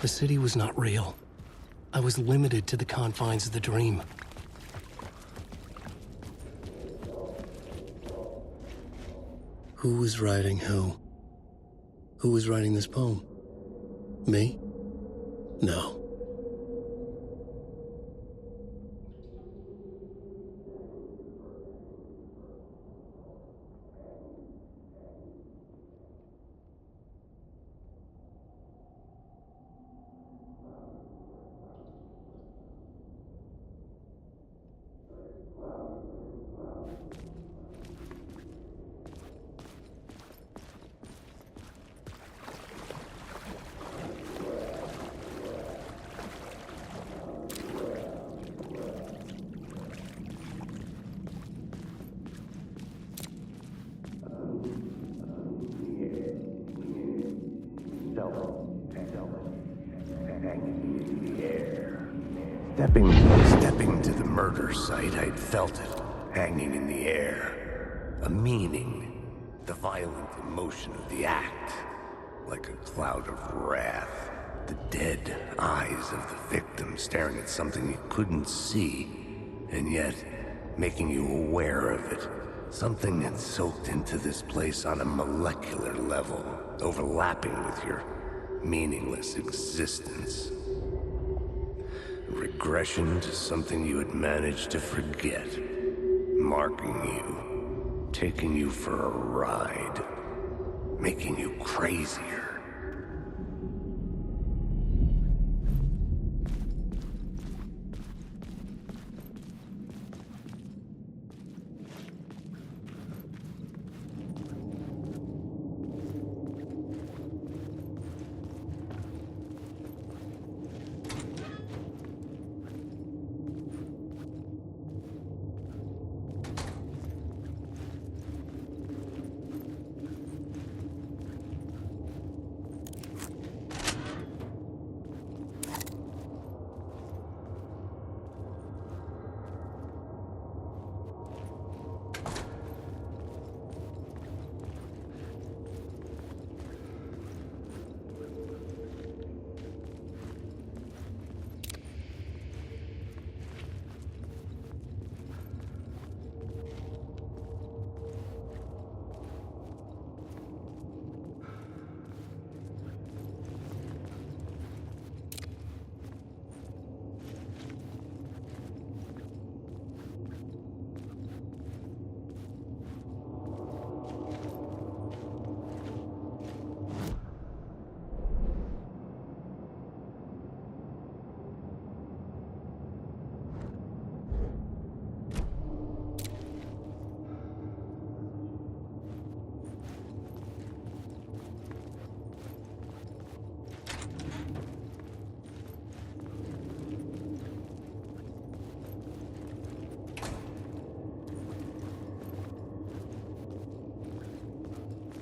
The city was not real. I was limited to the confines of the dream. Who was writing who? Who was writing this poem? Me? No. Stepping to the murder site, I'd felt it, hanging in the air. A meaning, the violent emotion of the act, like a cloud of wrath. The dead eyes of the victim staring at something you couldn't see, and yet making you aware of it. Something had soaked into this place on a molecular level, overlapping with your meaningless existence. Regression to something you had managed to forget. Marking you. Taking you for a ride. Making you crazier.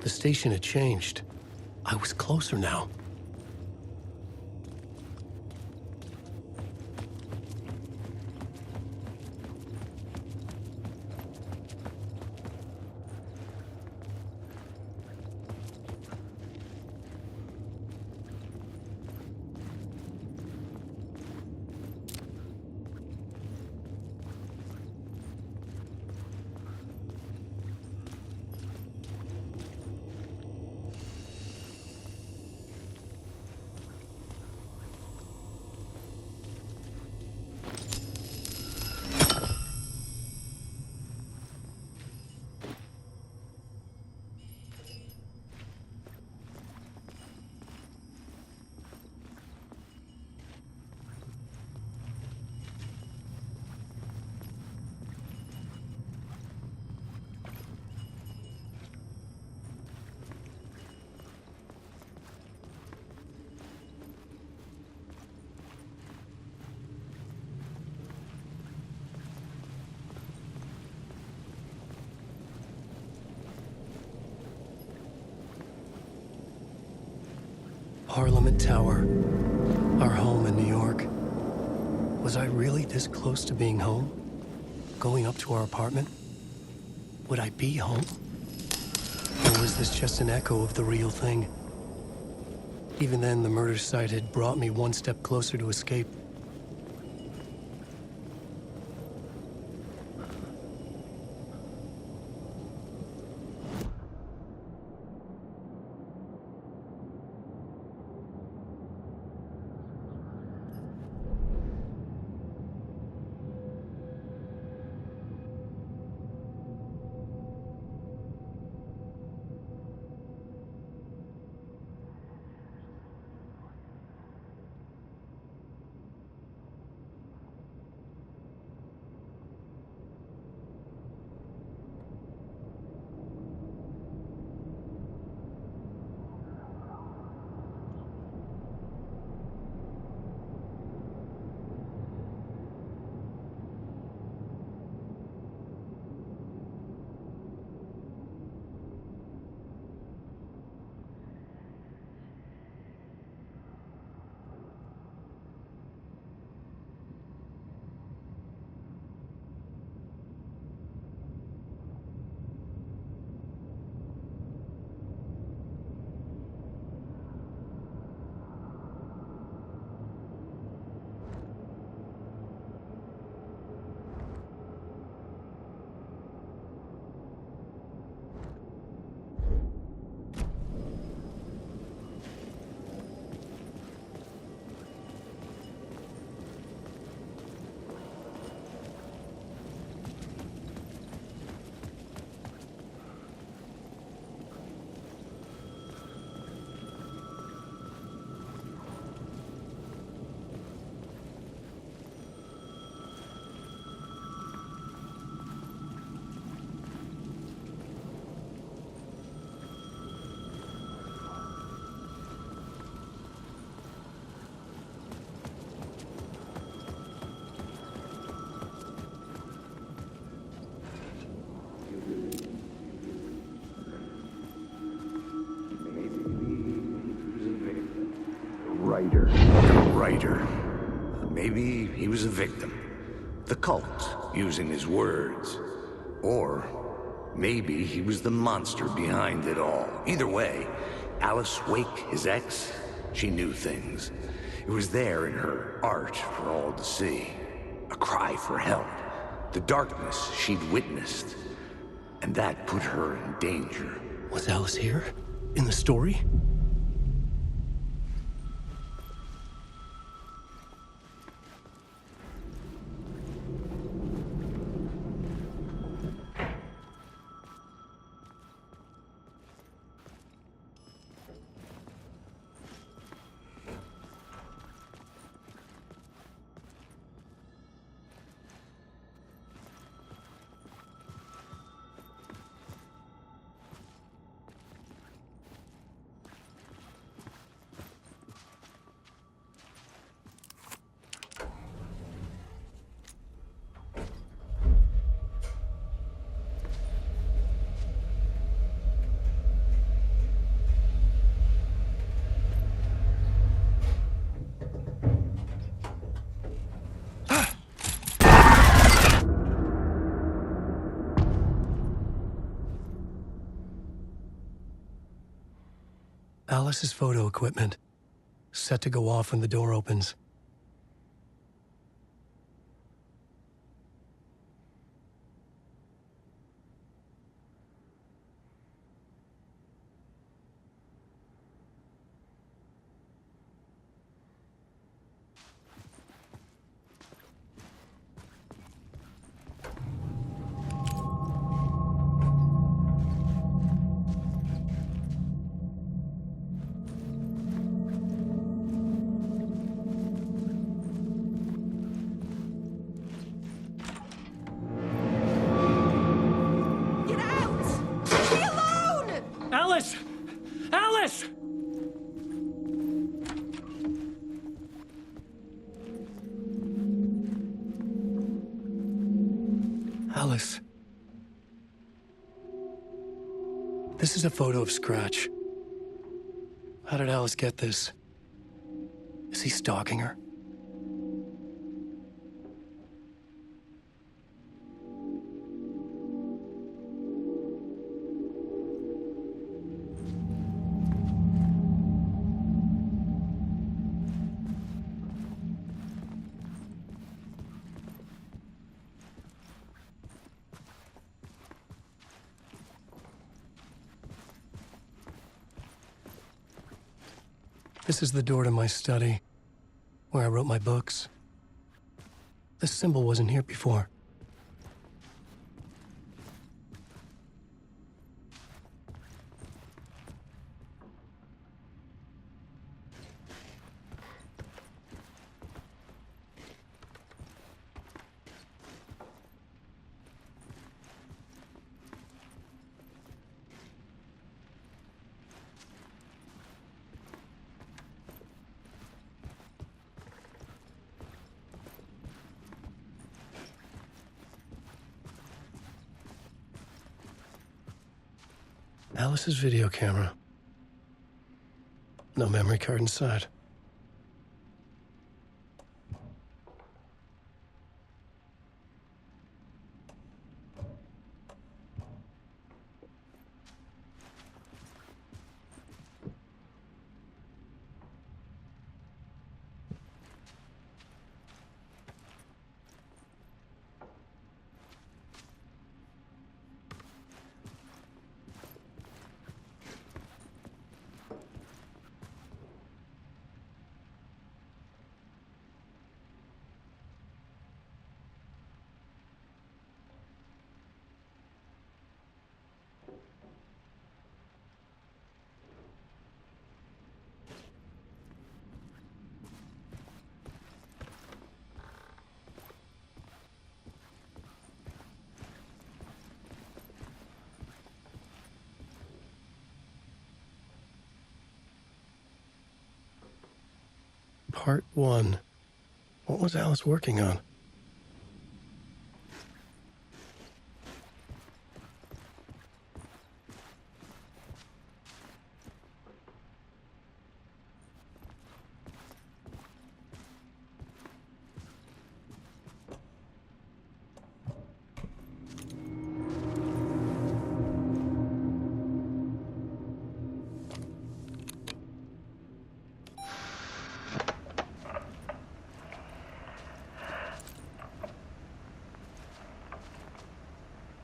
The station had changed. I was closer now. Parliament Tower, our home in New York. Was I really this close to being home? Going up to our apartment? Would I be home? Or was this just an echo of the real thing? Even then, the murder site had brought me one step closer to escape. The writer. Maybe he was a victim. The cult, using his words. Or maybe he was the monster behind it all. Either way, Alice Wake, his ex, she knew things. It was there in her art for all to see. A cry for help. The darkness she'd witnessed. And that put her in danger. Was Alice here? In the story? Alice's photo equipment, set to go off when the door opens. Alice! Alice! Alice. This is a photo of Scratch. How did Alice get this? Is he stalking her? This is the door to my study, where I wrote my books. This symbol wasn't here before. Alice's video camera. No memory card inside. Part 1. What was Alice working on?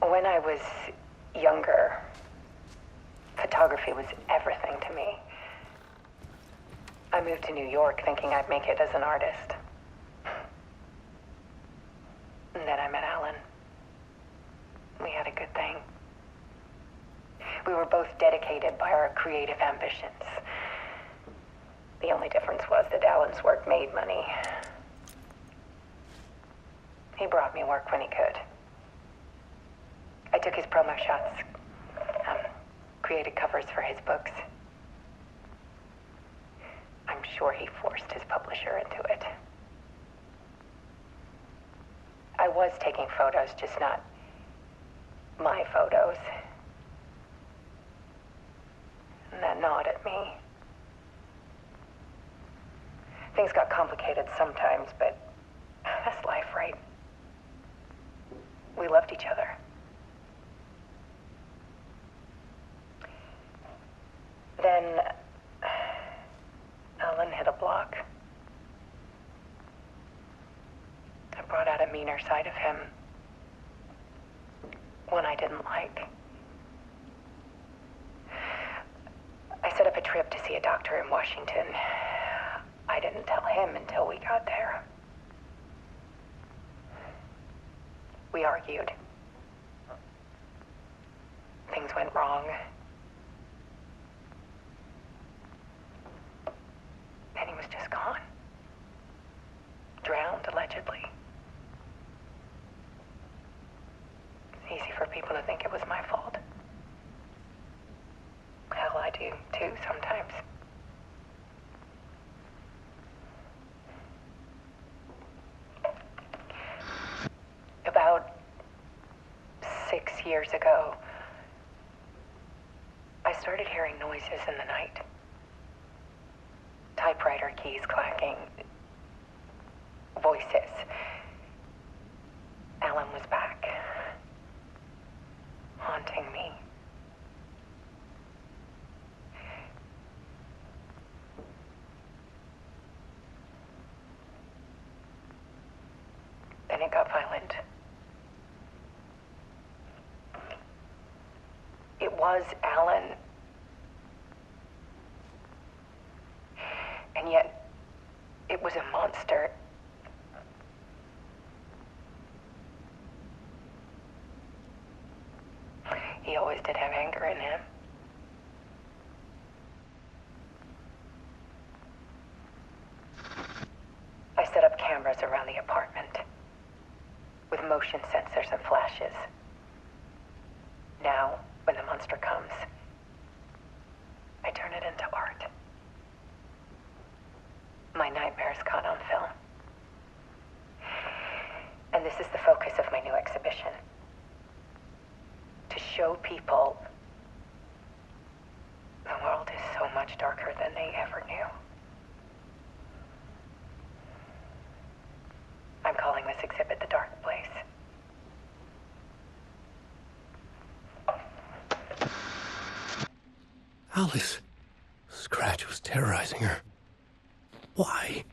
When I was younger, photography was everything to me. I moved to New York thinking I'd make it as an artist. And then I met Alan. We had a good thing. We were both dedicated by our creative ambitions. The only difference was that Alan's work made money. He brought me work when he could. I took his promo shots, created covers for his books. I'm sure he forced his publisher into it. I was taking photos, just not my photos. And that gnawed at me. Things got complicated sometimes, but that's life, right? We loved each other. Then Alan hit a block. I brought out a meaner side of him. One I didn't like. I set up a trip to see a doctor in Washington. I didn't tell him until we got there. We argued. Things went wrong. And he was just gone. Drowned, allegedly. It's easy for people to think it was my fault. Hell, I do, too, sometimes. About 6 years ago, I started hearing noises in the night. Typewriter keys clacking. Voices. Alan was back. Haunting me. Then it got violent. It was Alan. was a monster. He always did have anger in him. I set up cameras around the apartment with motion sensors and flashes. Now, when the monster comes, I turn it into art. My nightmares caught on film. And this is the focus of my new exhibition. To show people the world is so much darker than they ever knew. I'm calling this exhibit The Dark Place. Alice. Scratch was terrorizing her. Why?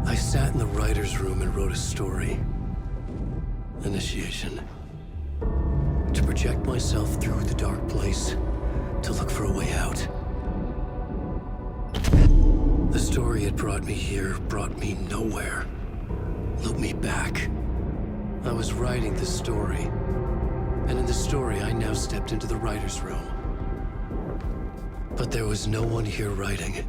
I sat in the writer's room and wrote a story. Initiation. To project myself through the dark place, to look for a way out. The story had brought me here, brought me nowhere. Looped me back. I was writing the story. And in the story, I now stepped into the writer's room. But there was no one here writing.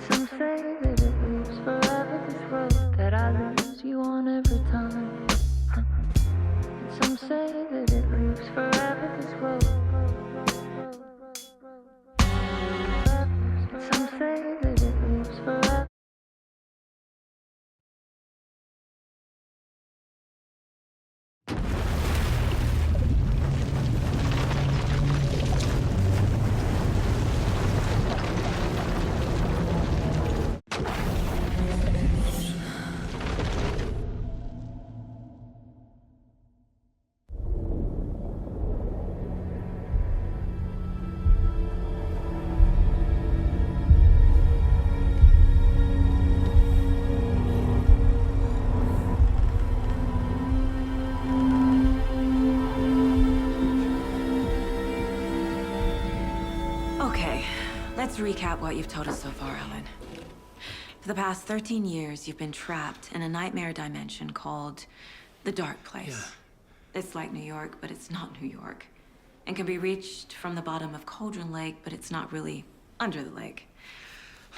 Some say that it lives forever, this road that I lose you on every time. And some say that it lives forever, this road. And some say that it lives forever. Okay, let's recap what you've told us so far, Ellen. For the past 13 years, you've been trapped in a nightmare dimension called the Dark Place. Yeah. It's like New York, but it's not New York. And can be reached from the bottom of Cauldron Lake, but it's not really under the lake.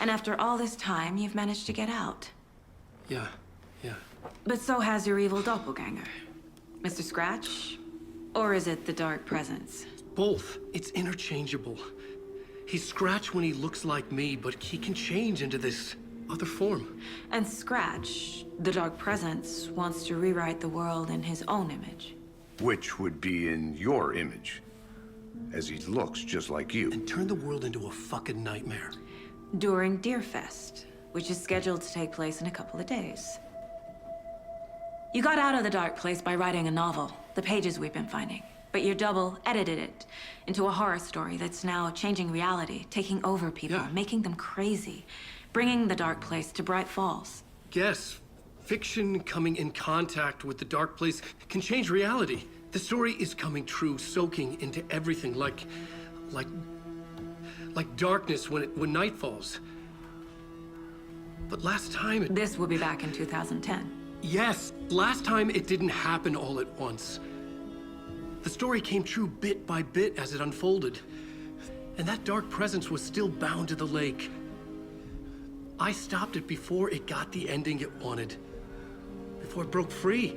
And after all this time, you've managed to get out. Yeah. But so has your evil doppelganger. Mr. Scratch? Or is it the Dark Presence? Both. It's interchangeable. He's Scratch when he looks like me, but he can change into this other form. And Scratch, the Dark Presence, wants to rewrite the world in his own image. Which would be in your image, as he looks just like you. And turn the world into a fucking nightmare. During Deerfest, which is scheduled to take place in a couple of days. You got out of the Dark Place by writing a novel, the pages we've been finding. But your double edited it into a horror story that's now changing reality, taking over people, Yeah. making them crazy, bringing the Dark Place to Bright Falls. Yes, fiction coming in contact with the dark place can change reality. The story is coming true, soaking into everything like like darkness when night falls. But last time it... This will be back in 2010. Yes, last time it didn't happen all at once. The story came true bit by bit as it unfolded. And that dark presence was still bound to the lake. I stopped it before it got the ending it wanted. Before it broke free.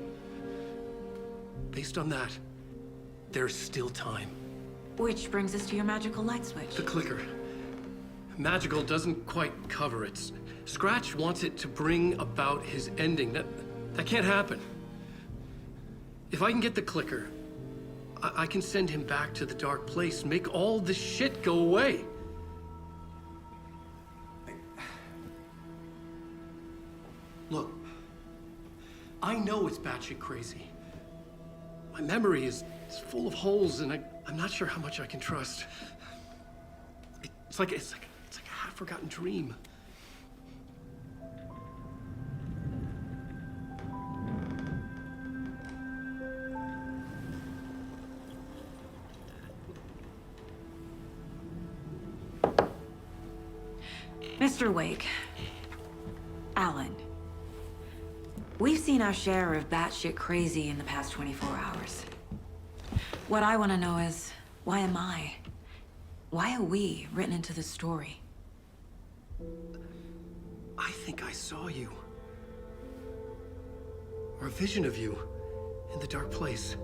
Based on that, there's still time. Which brings us to your magical light switch. The clicker. Magical doesn't quite cover it. Scratch wants it to bring about his ending. That can't happen. If I can get the clicker, I can send him back to the dark place, make all this shit go away. Look, I know it's batshit crazy. My memory is full of holes, and I'm not sure how much I can trust. It's like a half-forgotten dream. Mr. Wake, Alan, we've seen our share of batshit crazy in the past 24 hours. What I want to know is, why am I? Why are we written into the story? I think I saw you. Or a vision of you in the dark place.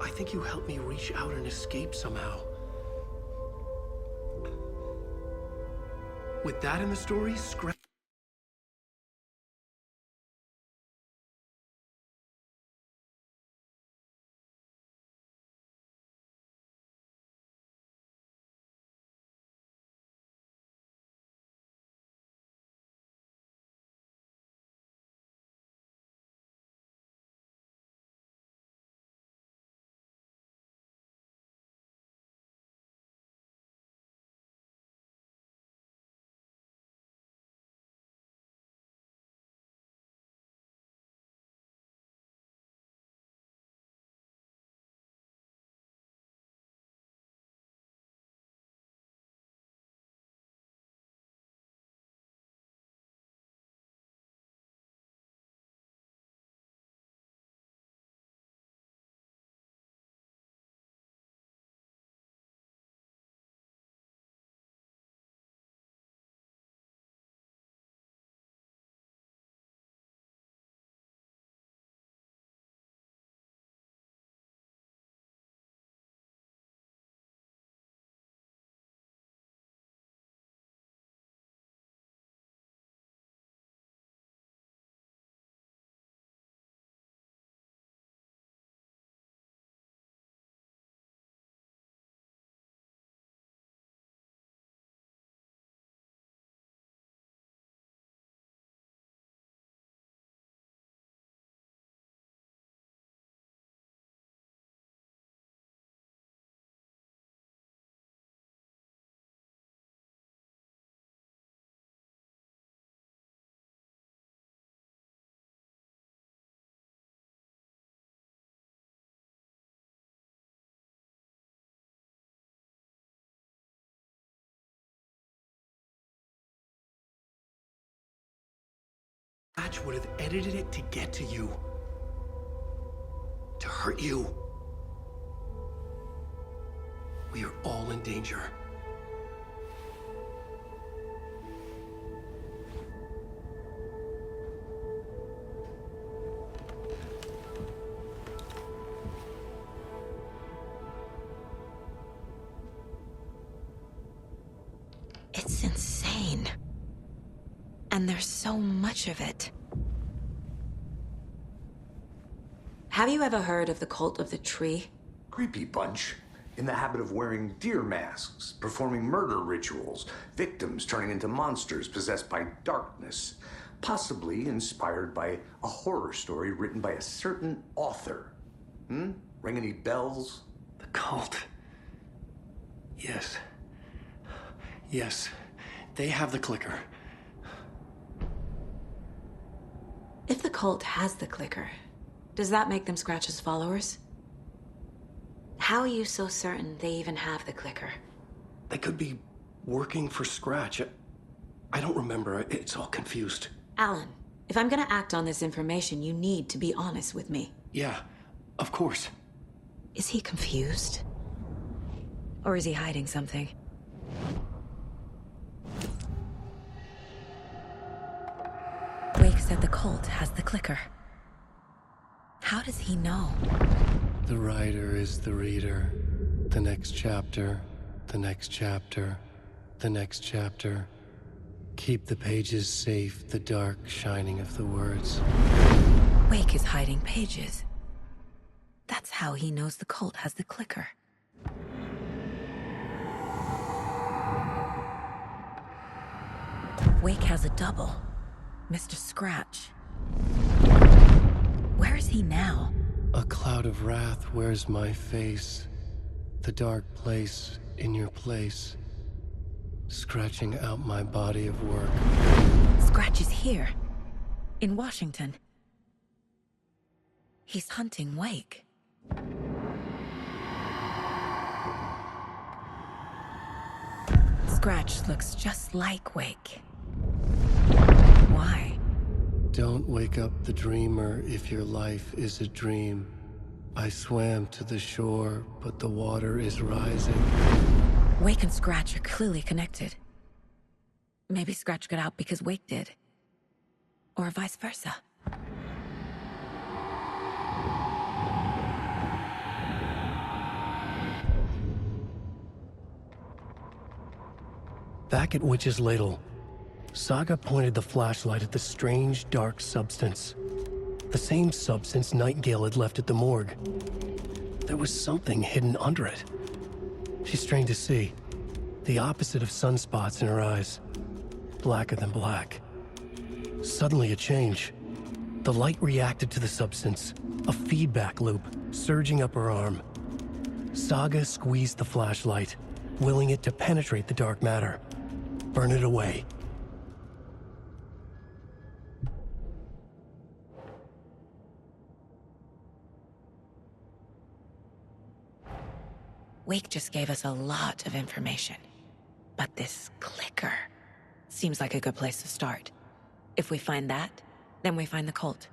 I think you helped me reach out and escape somehow. With that in the story, Scratch... Scratch would have edited it to get to you. To hurt you. We are all in danger. It's insane. And there's so much of it. Have you ever heard of the Cult of the Tree? Creepy bunch. In the habit of wearing deer masks, performing murder rituals, victims turning into monsters possessed by darkness, possibly inspired by a horror story written by a certain author. Ring any bells? The cult. Yes. Yes. They have the clicker. If the cult has the clicker, does that make them Scratch's followers? How are you so certain they even have the clicker? They could be working for Scratch. I don't remember. It's all confused. Alan, if I'm gonna act on this information, you need to be honest with me. Yeah, of course. Is he confused? Or is he hiding something? Wake said the cult has the clicker. How does he know? The writer is the reader. The next chapter, the next chapter, the next chapter. Keep the pages safe, the dark shining of the words. Wake is hiding pages. That's how he knows the cult has the clicker. Wake has a double. Mr. Scratch. Where is he now? A cloud of wrath wears my face. The dark place in your place. Scratching out my body of work. Scratch is here. In Washington. He's hunting Wake. Scratch looks just like Wake. Why? Don't wake up the dreamer if your life is a dream. I swam to the shore, but the water is rising. Wake and Scratch are clearly connected. Maybe Scratch got out because Wake did. Or vice versa. Back at Witch's Ladle, Saga pointed the flashlight at the strange, dark substance. The same substance Nightingale had left at the morgue. There was something hidden under it. She strained to see. The opposite of sunspots in her eyes. Blacker than black. Suddenly a change. The light reacted to the substance. A feedback loop, surging up her arm. Saga squeezed the flashlight, willing it to penetrate the dark matter. Burn it away. Wake just gave us a lot of information. But this clicker seems like a good place to start. If we find that, then we find the cult.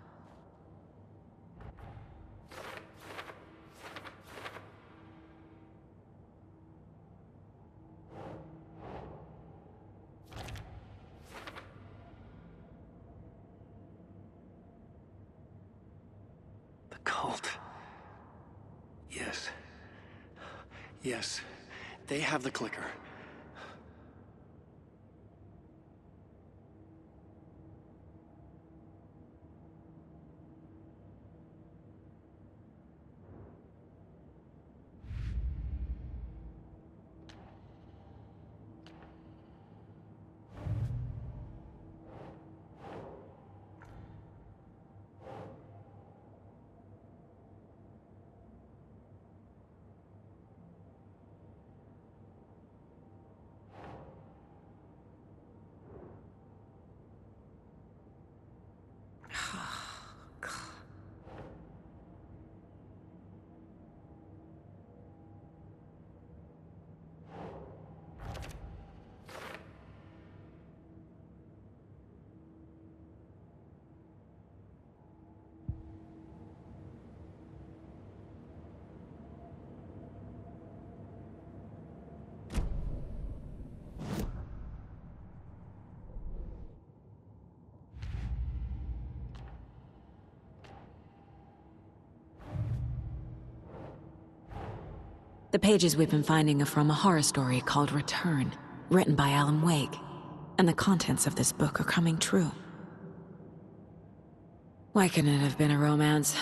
The cult. Yes. Yes. They have the clicker. The pages we've been finding are from a horror story called Return, written by Alan Wake. And the contents of this book are coming true. Why couldn't it have been a romance?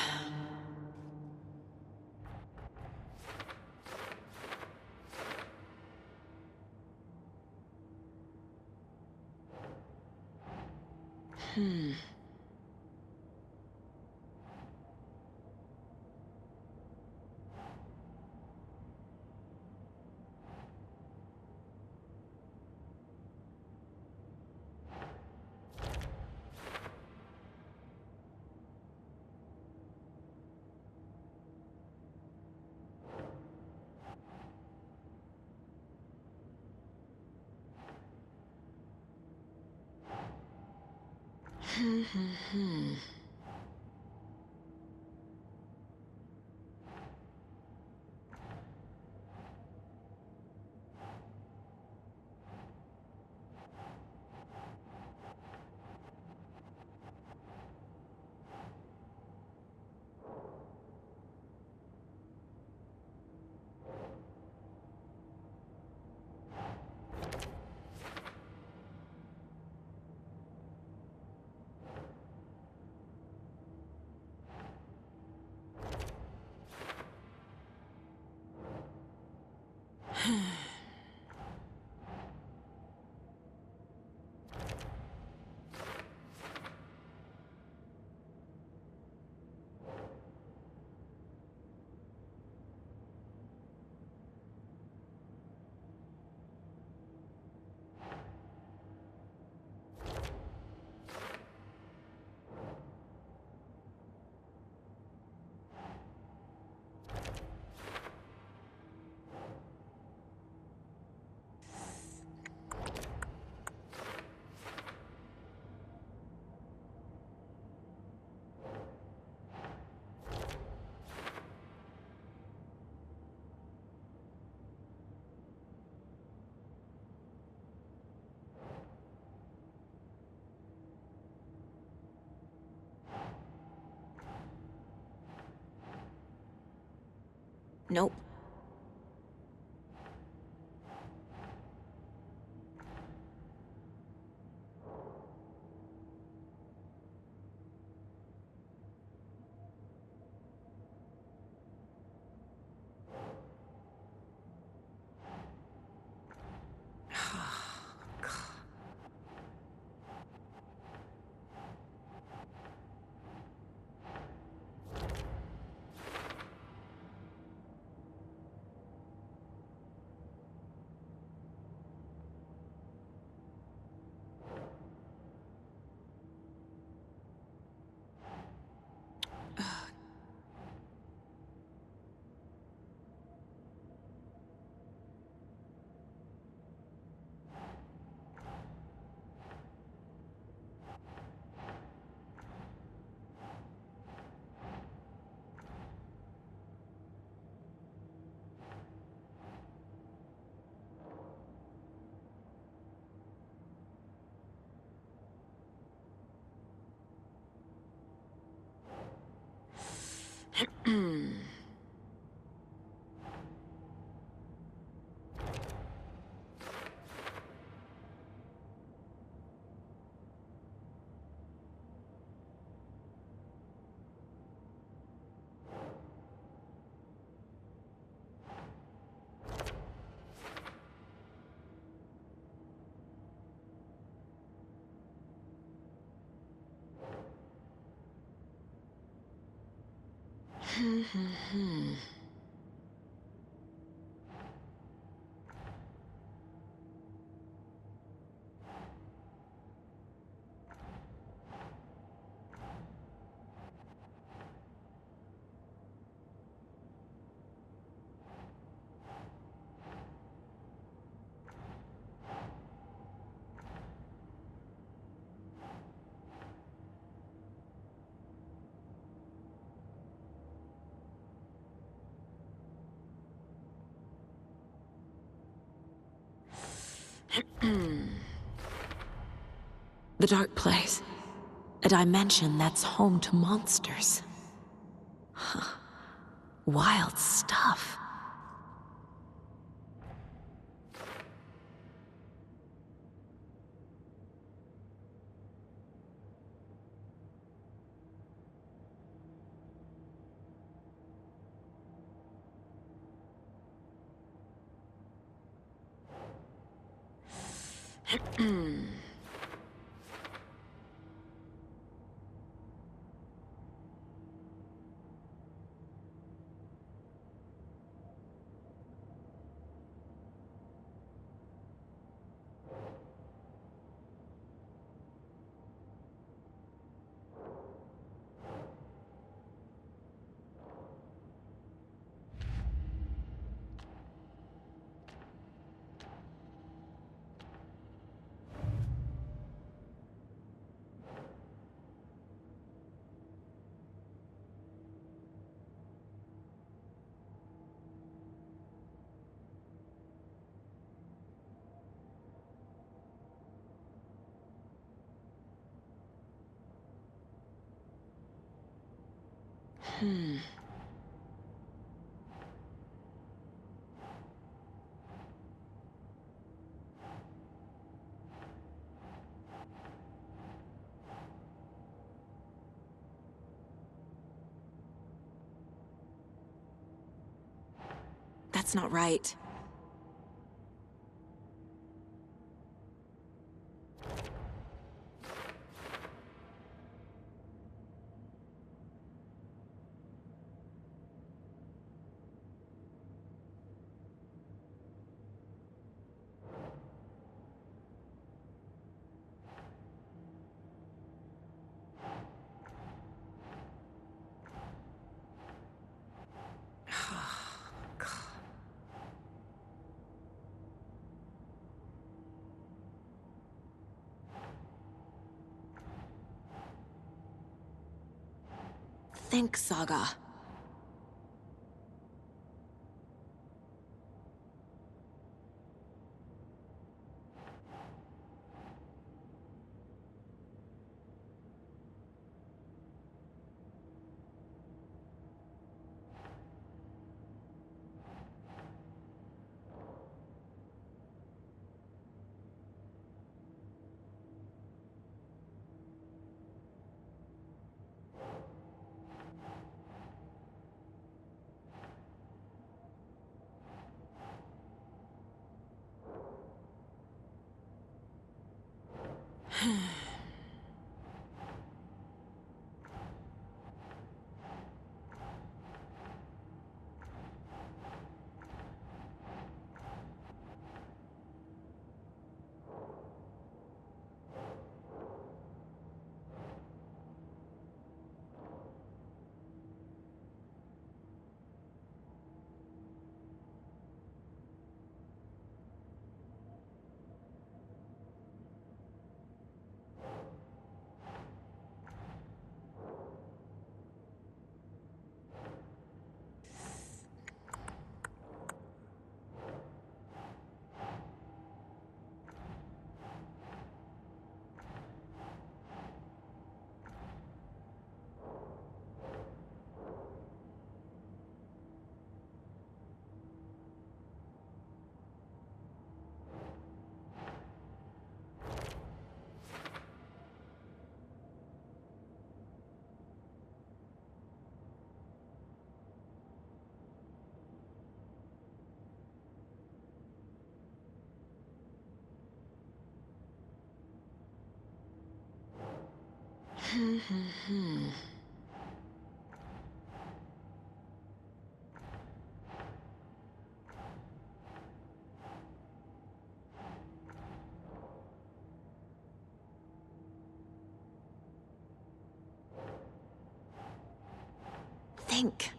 Nope. The Dark Place. A dimension that's home to monsters. Huh. Wild stuff. That's not right. Think, Saga. Think.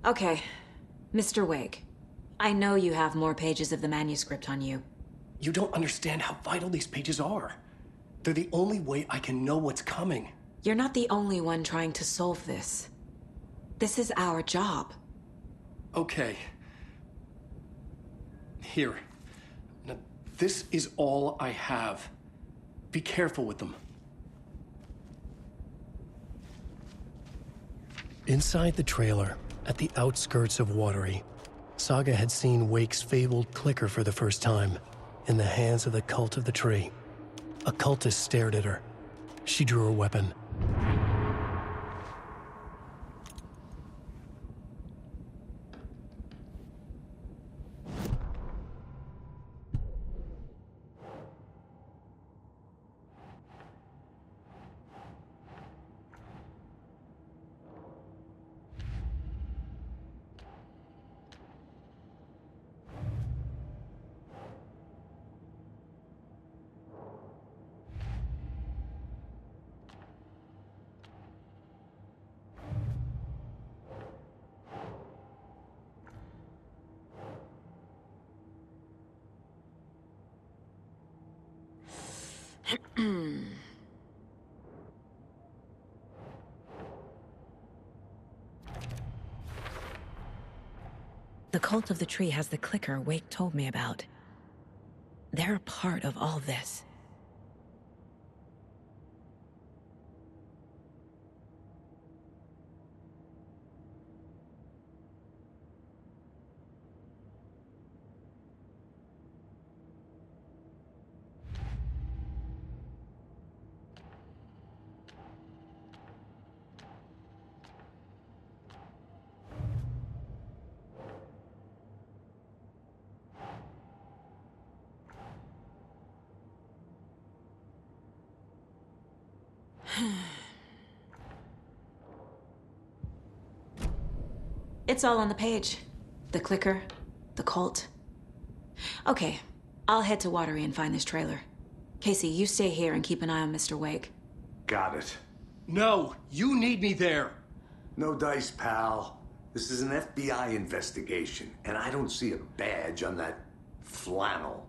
Okay, Mr. Wake. I know you have more pages of the manuscript on you. You don't understand how vital these pages are. They're the only way I can know what's coming. You're not the only one trying to solve this. This is our job. Okay. Here. Now, this is all I have. Be careful with them. Inside the trailer, at the outskirts of Watery, Saga had seen Wake's fabled clicker for the first time, in the hands of the Cult of the Tree. A cultist stared at her. She drew her weapon. The Cult of the Tree has the clicker Wake told me about. They're a part of all this. It's all on the page. The clicker, the cult. Okay, I'll head to Watery and find this trailer. Casey, you stay here and keep an eye on Mr. Wake. Got it. No, you need me there. No dice, pal. This is an FBI investigation, and I don't see a badge on that flannel.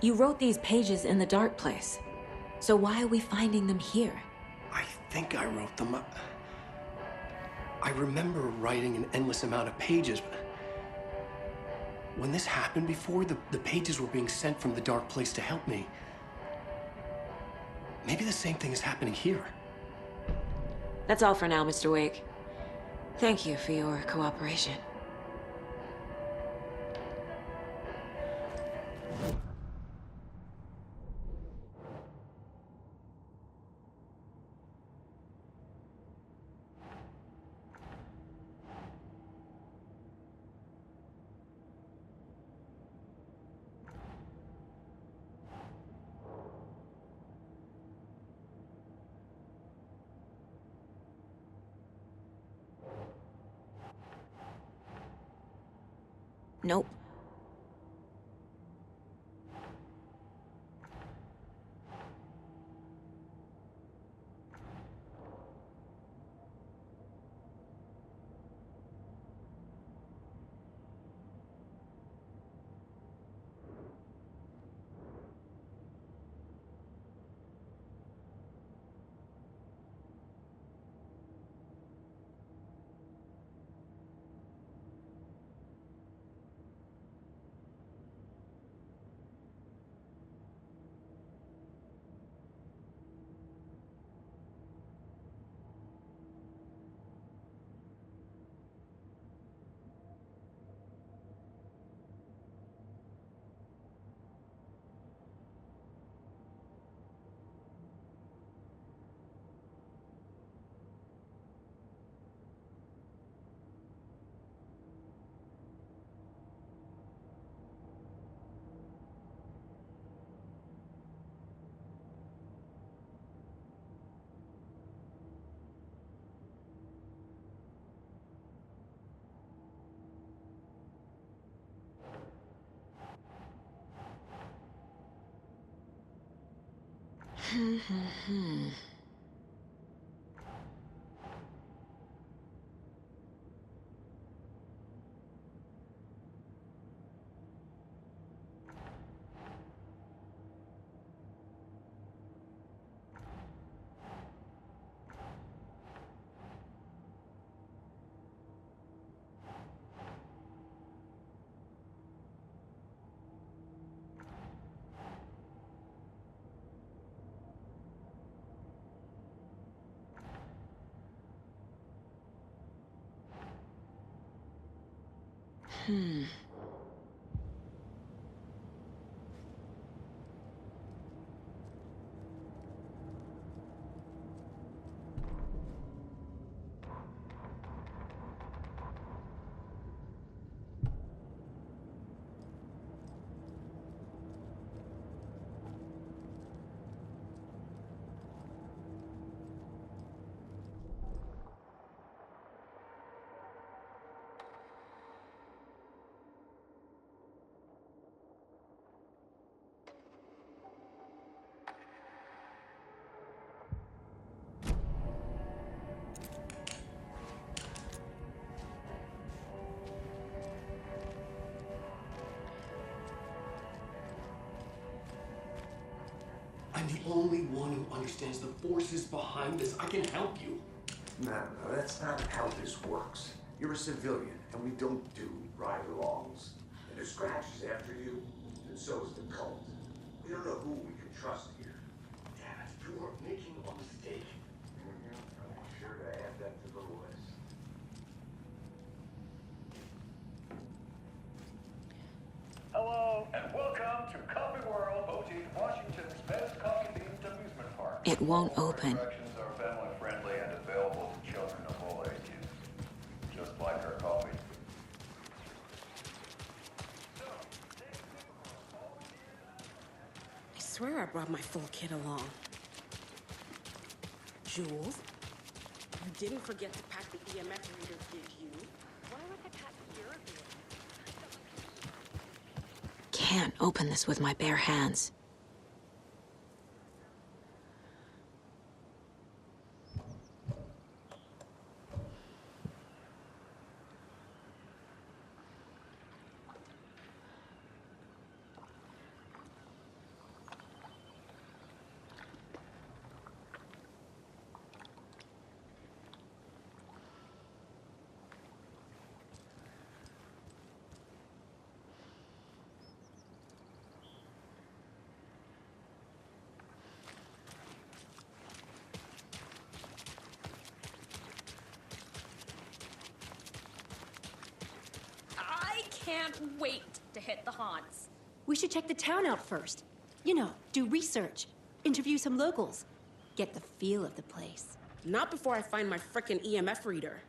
You wrote these pages in the dark place. So why are we finding them here? I think I wrote them up. I remember writing an endless amount of pages, but when this happened before, the pages were being sent from the dark place to help me. Maybe the same thing is happening here. That's all for now, Mr. Wake. Thank you for your cooperation. Nope. I'm the only one who understands the forces behind this. I can help you. No, that's not how this works. You're a civilian, and we don't do ride-alongs. And if Scratch is after you, and so is the cult. We don't know who we can trust here. Dad, you are making a mistake. I'll be sure to add that to the list. Hello, and welcome to Coffee World, hosting Washington's best coffee-themed amusement park. It won't All open. attractions are family-friendly and available to children of all ages, just like our coffee. I swear I brought my full kit along. Jules, you didn't forget to pack the EMF reader, did you? Why would I pack your gear? Can't open this with my bare hands. I can't wait to hit the haunts. We should check the town out first. You know, do research, interview some locals, get the feel of the place. Not before I find my frickin' EMF reader.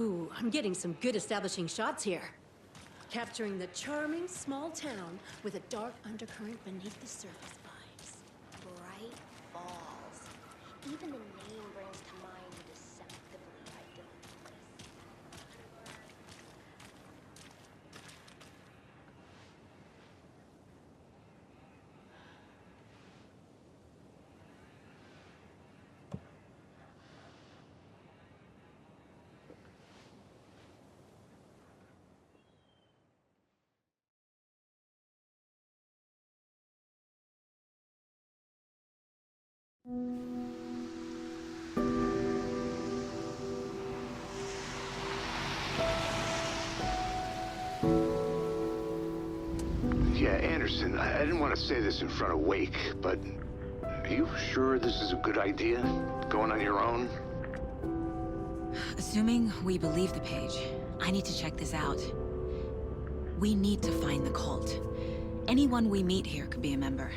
Ooh, I'm getting some good establishing shots here. Capturing the charming small town with a dark undercurrent beneath the surface vibes. Bright balls. Even the name brings to mind a deceptively idyllic place. Yeah, Anderson, I didn't want to say this in front of Wake, but are you sure this is a good idea? Going on your own? Assuming we believe the page, I need to check this out. We need to find the cult. Anyone we meet here could be a member.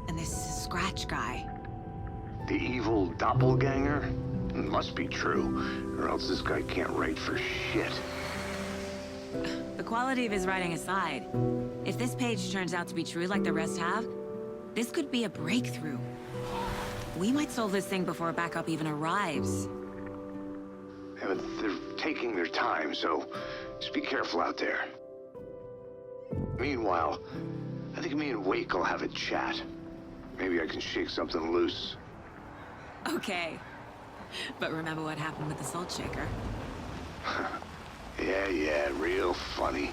And this Scratch guy. The evil doppelganger? It must be true, or else this guy can't write for shit. The quality of his writing aside, if this page turns out to be true like the rest have, this could be a breakthrough. We might solve this thing before backup even arrives. Yeah, but they're taking their time, so just be careful out there. Meanwhile, I think me and Wake will have a chat. Maybe I can shake something loose. Okay. But remember what happened with the salt shaker? Yeah, real funny.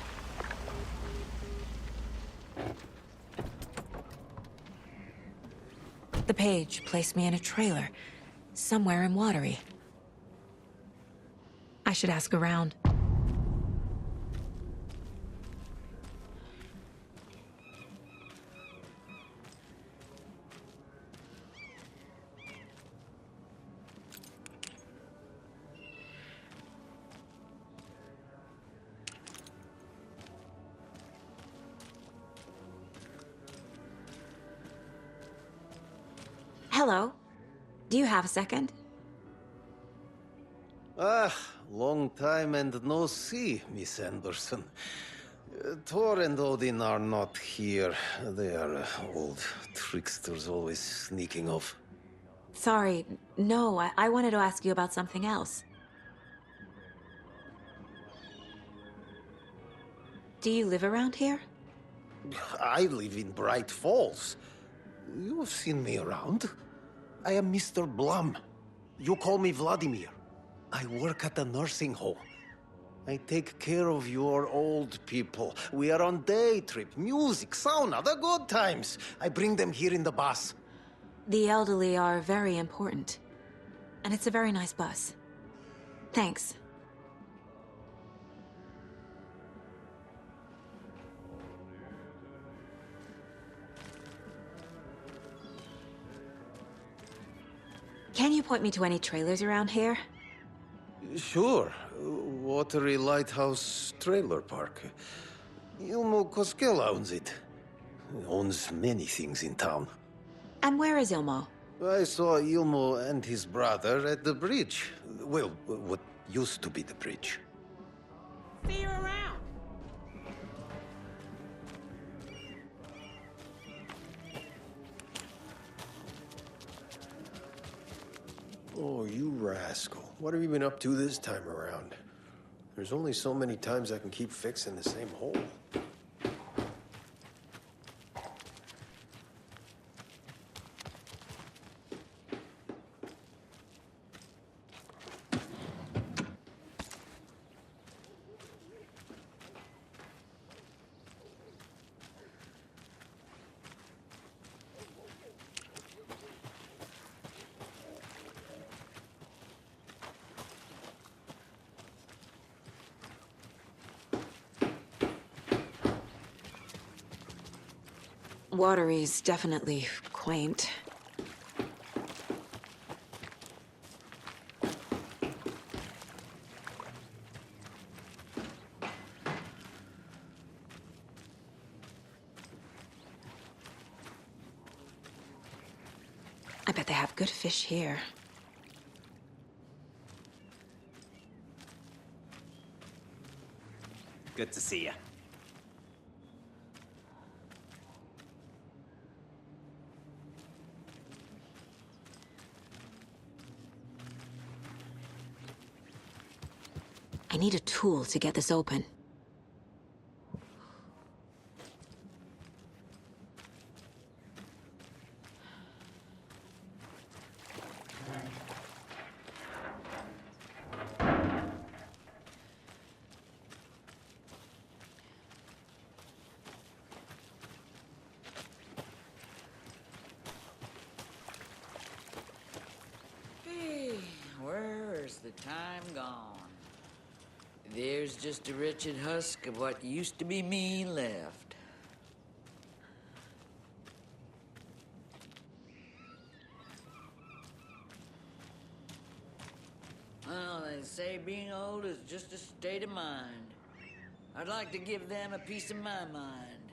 The page placed me in a trailer, somewhere in Watery. I should ask around. Hello. Do you have a second? Ah, long time and no see, Miss Anderson. Thor and Odin are not here. They are old tricksters always sneaking off. Sorry, no, I wanted to ask you about something else. Do you live around here? I live in Bright Falls. You have seen me around. I am Mr. Blum. You call me Vladimir. I work at a nursing home. I take care of your old people. We are on day trip, music, sauna, the good times. I bring them here in the bus. The elderly are very important. And it's a very nice bus. Thanks. Can you point me to any trailers around here? Sure. Watery Lighthouse Trailer Park. Ilmo Koskela owns it. He owns many things in town. And where is Ilmo? I saw Ilmo and his brother at the bridge. Well, what used to be the bridge. See you around. Oh, you rascal. What have you been up to this time around? There's only so many times I can keep fixing the same hole. Watery's definitely quaint. I bet they have good fish here. Good to see you. I need a tool to get this open. Hey, where's the time gone? There's just a wretched husk of what used to be me left. Well, they say being old is just a state of mind. I'd like to give them a piece of my mind.